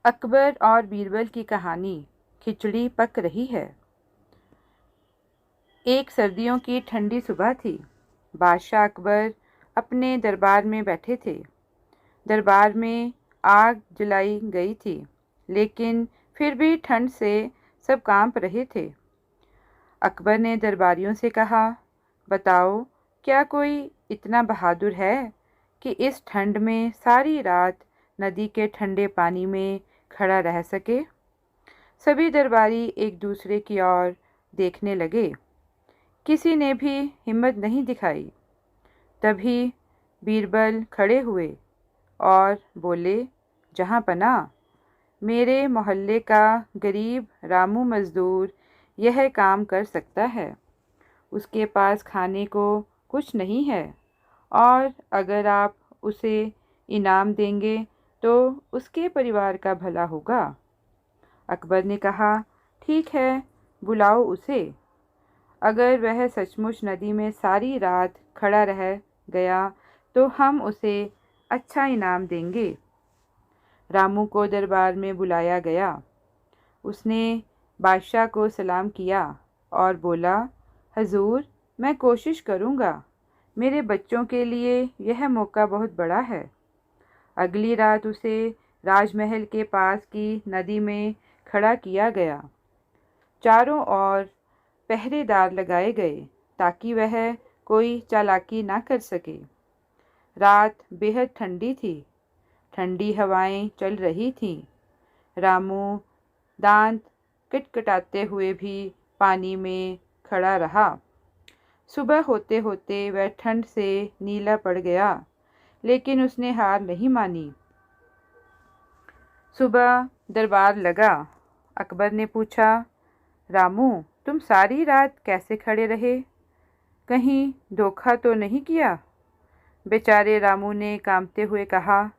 अकबर और बीरबल की कहानी। खिचड़ी पक रही है। एक सर्दियों की ठंडी सुबह थी। बादशाह अकबर अपने दरबार में बैठे थे। दरबार में आग जलाई गई थी, लेकिन फिर भी ठंड से सब कांप रहे थे। अकबर ने दरबारियों से कहा, बताओ, क्या कोई इतना बहादुर है कि इस ठंड में सारी रात नदी के ठंडे पानी में खड़ा रह सके। सभी दरबारी एक दूसरे की ओर देखने लगे। किसी ने भी हिम्मत नहीं दिखाई। तभी बीरबल खड़े हुए और बोले, जहाँ पना, मेरे मोहल्ले का गरीब रामू मज़दूर यह काम कर सकता है। उसके पास खाने को कुछ नहीं है, और अगर आप उसे इनाम देंगे तो उसके परिवार का भला होगा। अकबर ने कहा, ठीक है, बुलाओ उसे। अगर वह सचमुच नदी में सारी रात खड़ा रह गया तो हम उसे अच्छा इनाम देंगे। रामू को दरबार में बुलाया गया। उसने बादशाह को सलाम किया और बोला, हजूर, मैं कोशिश करूँगा। मेरे बच्चों के लिए यह मौका बहुत बड़ा है। अगली रात उसे राजमहल के पास की नदी में खड़ा किया गया। चारों ओर पहरेदार लगाए गए ताकि वह कोई चालाकी ना कर सके। रात बेहद ठंडी थी। ठंडी हवाएं चल रही थीं। रामू दांत किटकिटाते हुए भी पानी में खड़ा रहा। सुबह होते होते वह ठंड से नीला पड़ गया, लेकिन उसने हार नहीं मानी। सुबह दरबार लगा। अकबर ने पूछा, रामू, तुम सारी रात कैसे खड़े रहे? कहीं धोखा तो नहीं किया? बेचारे रामू ने कांपते हुए कहा,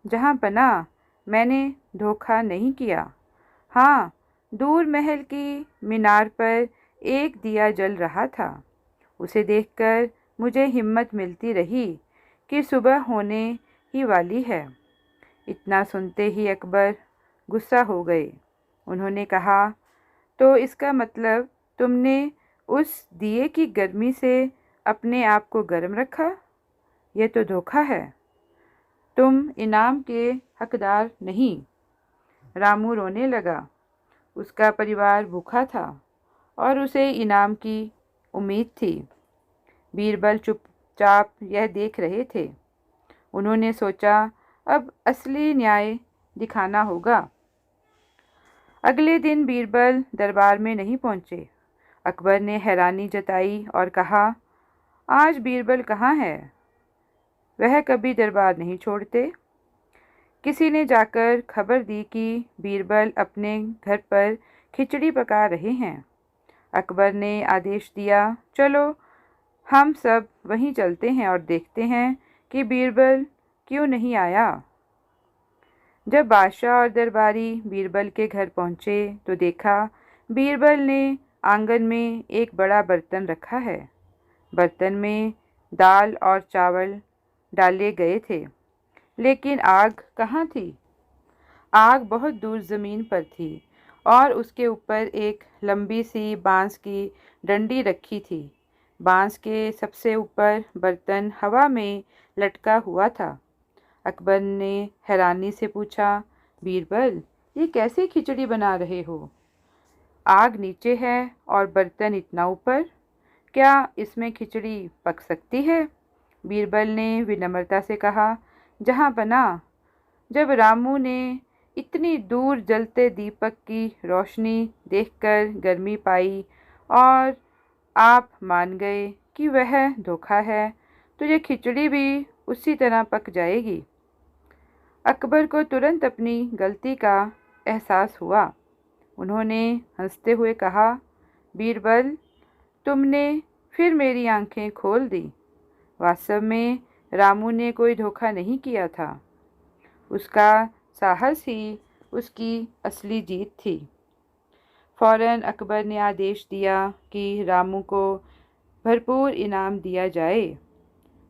जहाँ पना, मैंने धोखा नहीं किया। हाँ, दूर महल की मीनार पर एक दिया जल रहा था। उसे देखकर मुझे हिम्मत मिलती रही कि सुबह होने ही वाली है। इतना सुनते ही अकबर गुस्सा हो गए। उन्होंने कहा, तो इसका मतलब तुमने उस दिए की गर्मी से अपने आप को गर्म रखा? यह तो धोखा है। तुम इनाम के हकदार नहीं। रामू रोने लगा। उसका परिवार भूखा था और उसे इनाम की उम्मीद थी। बीरबल चुपचाप यह देख रहे थे। उन्होंने सोचा, अब असली न्याय दिखाना होगा। अगले दिन बीरबल दरबार में नहीं पहुंचे। अकबर ने हैरानी जताई और कहा, आज बीरबल कहाँ है? वह कभी दरबार नहीं छोड़ते। किसी ने जाकर खबर दी कि बीरबल अपने घर पर खिचड़ी पका रहे हैं। अकबर ने आदेश दिया, चलो हम सब वहीं चलते हैं और देखते हैं कि बीरबल क्यों नहीं आया। जब बादशाह और दरबारी बीरबल के घर पहुंचे तो देखा, बीरबल ने आंगन में एक बड़ा बर्तन रखा है। बर्तन में दाल और चावल डाले गए थे, लेकिन आग कहाँ थी? आग बहुत दूर ज़मीन पर थी और उसके ऊपर एक लंबी सी बांस की डंडी रखी थी। बांस के सबसे ऊपर बर्तन हवा में लटका हुआ था। अकबर ने हैरानी से पूछा, बीरबल, ये कैसे खिचड़ी बना रहे हो? आग नीचे है और बर्तन इतना ऊपर। क्या इसमें खिचड़ी पक सकती है? बीरबल ने विनम्रता से कहा, जहाँ पना, जब रामू ने इतनी दूर जलते दीपक की रोशनी देखकर गर्मी पाई और आप मान गए कि वह धोखा है, तो ये खिचड़ी भी उसी तरह पक जाएगी। अकबर को तुरंत अपनी गलती का एहसास हुआ। उन्होंने हंसते हुए कहा, बीरबल, तुमने फिर मेरी आंखें खोल दी। वास्तव में रामू ने कोई धोखा नहीं किया था। उसका साहस ही उसकी असली जीत थी। फौरन अकबर ने आदेश दिया कि रामू को भरपूर इनाम दिया जाए।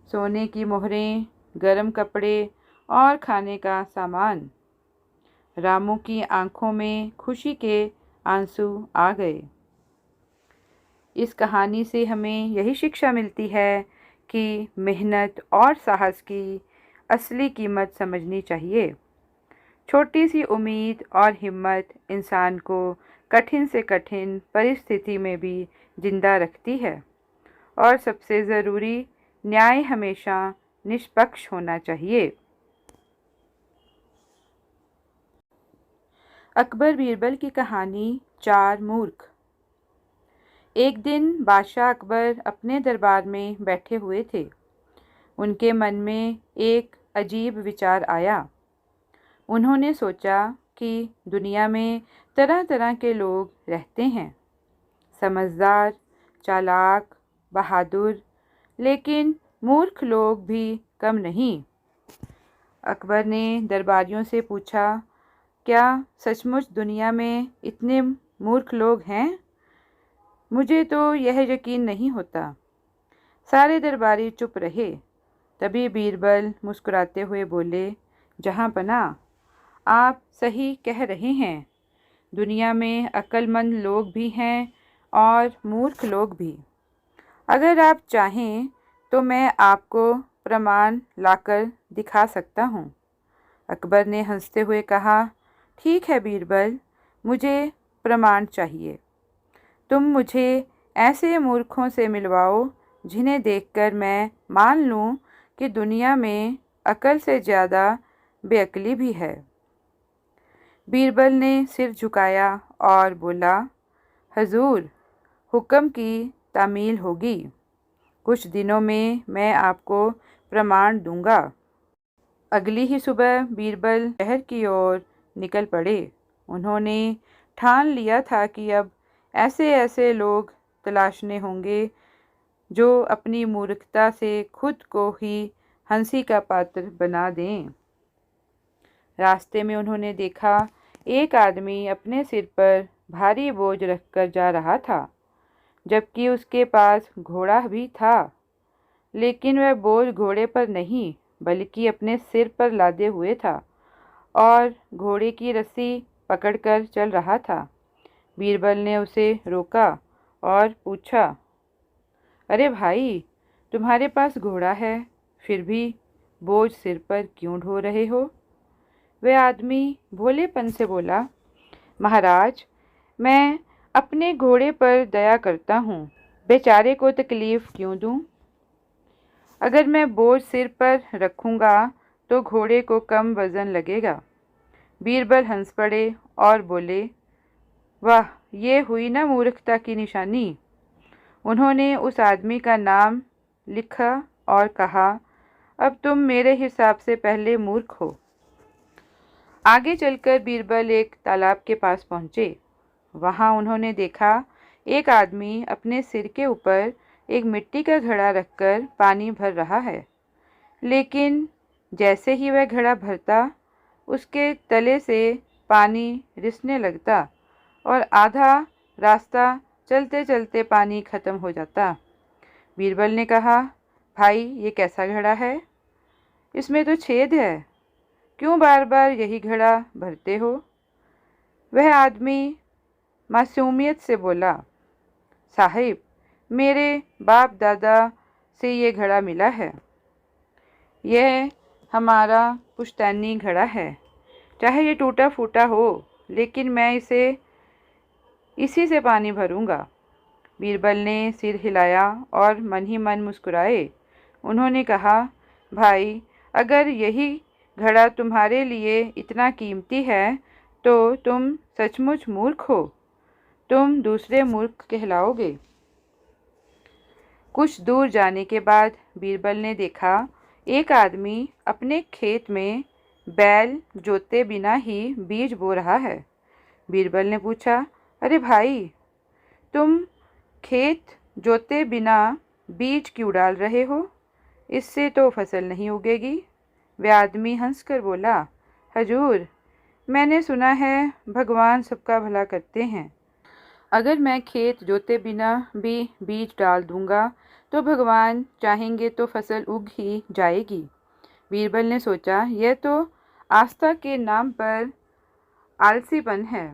सोने की मोहरें, गर्म कपड़े और खाने का सामान। रामू की आंखों में खुशी के आंसू आ गए। इस कहानी से हमें यही शिक्षा मिलती है कि मेहनत और साहस की असली कीमत समझनी चाहिए। छोटी सी उम्मीद और हिम्मत इंसान को कठिन से कठिन परिस्थिति में भी जिंदा रखती है। और सबसे ज़रूरी, न्याय हमेशा निष्पक्ष होना चाहिए। अकबर बीरबल की कहानी चार मूर्ख। एक दिन बादशाह अकबर अपने दरबार में बैठे हुए थे। उनके मन में एक अजीब विचार आया। उन्होंने सोचा कि दुनिया में तरह तरह के लोग रहते हैं, समझदार, चालाक, बहादुर, लेकिन मूर्ख लोग भी कम नहीं। अकबर ने दरबारियों से पूछा, क्या सचमुच दुनिया में इतने मूर्ख लोग हैं? मुझे तो यह यकीन नहीं होता। सारे दरबारी चुप रहे। तभी बीरबल मुस्कुराते हुए बोले, जहाँ पना, आप सही कह रहे हैं। दुनिया में अक्लमंद लोग भी हैं और मूर्ख लोग भी। अगर आप चाहें तो मैं आपको प्रमाण लाकर दिखा सकता हूँ। अकबर ने हंसते हुए कहा, ठीक है बीरबल, मुझे प्रमाण चाहिए। तुम मुझे ऐसे मूर्खों से मिलवाओ जिन्हें देखकर मैं मान लूं कि दुनिया में अकल से ज़्यादा बेअक्ली भी है। बीरबल ने सिर झुकाया और बोला, हजूर, हुक्म की तामील होगी। कुछ दिनों में मैं आपको प्रमाण दूंगा। अगली ही सुबह बीरबल शहर की ओर निकल पड़े। उन्होंने ठान लिया था कि अब ऐसे ऐसे लोग तलाशने होंगे जो अपनी मूर्खता से खुद को ही हंसी का पात्र बना दें। रास्ते में उन्होंने देखा, एक आदमी अपने सिर पर भारी बोझ रखकर जा रहा था, जबकि उसके पास घोड़ा भी था। लेकिन वह बोझ घोड़े पर नहीं बल्कि अपने सिर पर लादे हुए था और घोड़े की रस्सी पकड़कर चल रहा था। बीरबल ने उसे रोका और पूछा, अरे भाई, तुम्हारे पास घोड़ा है, फिर भी बोझ सिर पर क्यों ढो रहे हो? वह आदमी भोलेपन से बोला, महाराज, मैं अपने घोड़े पर दया करता हूँ, बेचारे को तकलीफ़ क्यों दूँ? अगर मैं बोझ सिर पर रखूँगा तो घोड़े को कम वज़न लगेगा। बीरबल हंस पड़े और बोले, वाह, ये हुई ना मूर्खता की निशानी। उन्होंने उस आदमी का नाम लिखा और कहा, अब तुम मेरे हिसाब से पहले मूर्ख हो। आगे चलकर बीरबल एक तालाब के पास पहुँचे। वहाँ उन्होंने देखा, एक आदमी अपने सिर के ऊपर एक मिट्टी का घड़ा रखकर पानी भर रहा है। लेकिन जैसे ही वह घड़ा भरता, उसके तले से पानी रिसने लगता और आधा रास्ता चलते चलते पानी खत्म हो जाता। बीरबल ने कहा, भाई, ये कैसा घड़ा है? इसमें तो छेद है। क्यों बार बार यही घड़ा भरते हो? वह आदमी मासूमियत से बोला, साहिब, मेरे बाप दादा से ये घड़ा मिला है। यह हमारा पुश्तैनी घड़ा है। चाहे ये टूटा फूटा हो, लेकिन मैं इसी से पानी भरूंगा। बीरबल ने सिर हिलाया और मन ही मन मुस्कुराए। उन्होंने कहा, भाई, अगर यही घड़ा तुम्हारे लिए इतना कीमती है तो तुम सचमुच मूर्ख हो। तुम दूसरे मूर्ख कहलाओगे। कुछ दूर जाने के बाद बीरबल ने देखा, एक आदमी अपने खेत में बैल जोते बिना ही बीज बो रहा है। बीरबल ने पूछा, अरे भाई, तुम खेत जोते बिना बीज क्यों डाल रहे हो? इससे तो फसल नहीं उगेगी। वह आदमी हंसकर बोला, हजूर, मैंने सुना है भगवान सबका भला करते हैं। अगर मैं खेत जोते बिना भी बीज डाल दूंगा तो भगवान चाहेंगे तो फसल उग ही जाएगी। बीरबल ने सोचा, यह तो आस्था के नाम पर आलसीपन है।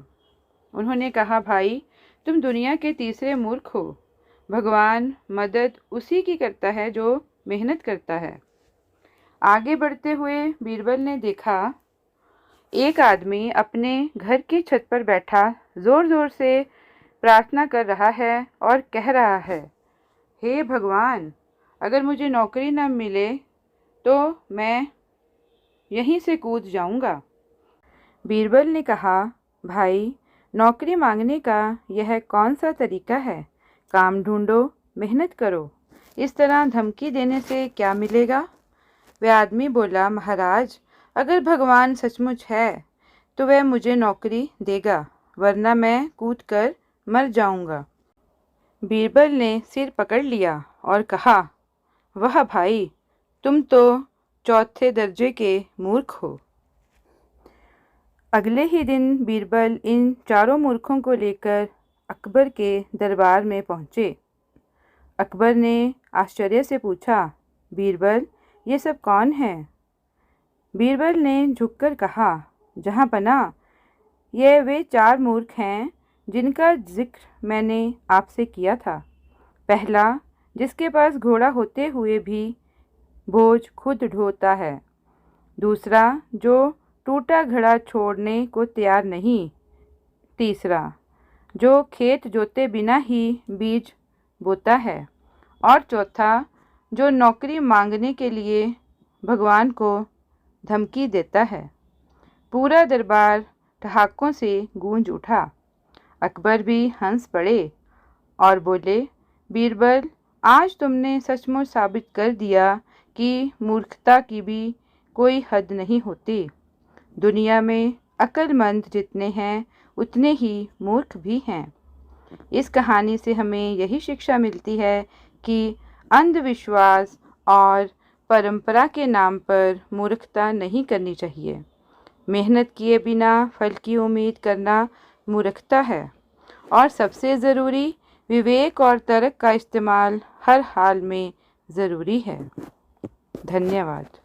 उन्होंने कहा, भाई तुम दुनिया के तीसरे मूर्ख हो। भगवान मदद उसी की करता है जो मेहनत करता है। आगे बढ़ते हुए बीरबल ने देखा, एक आदमी अपने घर की छत पर बैठा जोर जोर से प्रार्थना कर रहा है और कह रहा है, हे भगवान, अगर मुझे नौकरी न मिले तो मैं यहीं से कूद जाऊंगा। बीरबल ने कहा, भाई नौकरी मांगने का यह कौन सा तरीका है? काम ढूंढो, मेहनत करो। इस तरह धमकी देने से क्या मिलेगा? वह आदमी बोला, महाराज, अगर भगवान सचमुच है तो वह मुझे नौकरी देगा, वरना मैं कूद कर मर जाऊंगा। बीरबल ने सिर पकड़ लिया और कहा, वाह भाई, तुम तो चौथे दर्जे के मूर्ख हो। अगले ही दिन बीरबल इन चारों मूर्खों को लेकर अकबर के दरबार में पहुँचे। अकबर ने आश्चर्य से पूछा, बीरबल, ये सब कौन है? बीरबल ने झुककर कहा, जहाँ पनाह, ये वे चार मूर्ख हैं जिनका जिक्र मैंने आपसे किया था। पहला, जिसके पास घोड़ा होते हुए भी बोझ खुद ढोता है। दूसरा, जो टूटा घड़ा छोड़ने को तैयार नहीं। तीसरा, जो खेत जोते बिना ही बीज बोता है। और चौथा, जो नौकरी मांगने के लिए भगवान को धमकी देता है। पूरा दरबार ठहाकों से गूंज उठा। अकबर भी हंस पड़े और बोले, बीरबल, आज तुमने सचमुच साबित कर दिया कि मूर्खता की भी कोई हद नहीं होती। दुनिया में अक्लमंद जितने हैं उतने ही मूर्ख भी हैं। इस कहानी से हमें यही शिक्षा मिलती है कि अंधविश्वास और परंपरा के नाम पर मूर्खता नहीं करनी चाहिए। मेहनत किए बिना फल की उम्मीद करना मूर्खता है। और सबसे ज़रूरी, विवेक और तर्क का इस्तेमाल हर हाल में ज़रूरी है। धन्यवाद।